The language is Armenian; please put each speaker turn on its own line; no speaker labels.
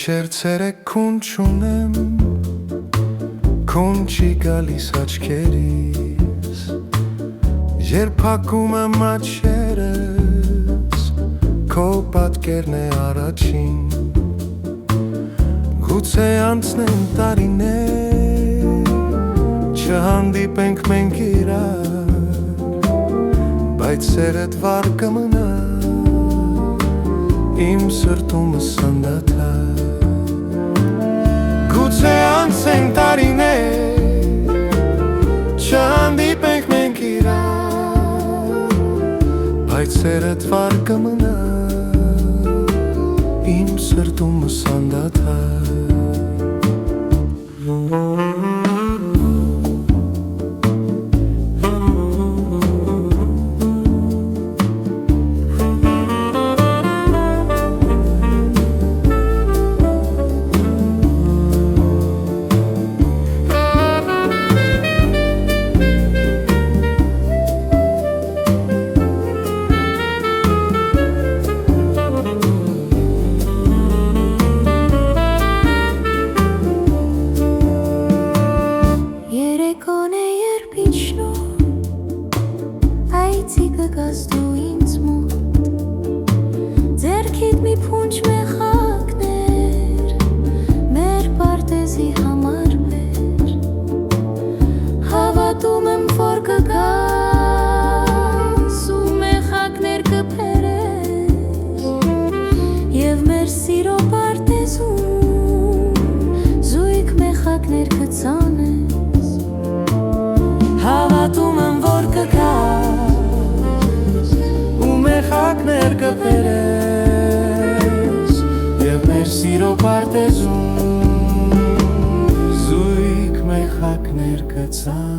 Вечեր ցերեքուն չունեմ, քուն չի գալիս աչքերիս, երբ փակում եմ աչքերս, քո պատկերն է առաջին, գուցե անցնեն տարիներ, չհանդիպենք մենք իրար, բայց սերդ վառ կմնա իմ սրտումս անդադար, գուցե անցնեն տարիներ, չհանդիպենք մենք իրար, բայց սերդ վառ կմնա իմ սրտումս անդադար։
Գաս դու ինձ մոտ, ձեռքիդ մի փունջ մեխակներ, մեր պարտեզի համար մեր, հավատում եմ, որ կգաս ու մեխակներ կբերես, և մեր սիրո պարտեզում զույգ մեխակներ կծանես, հավատում եմ, որ կգաս մեխակներ կբերես, և մեր սիրո պարտեզում զույգ մեխակներ կծանես։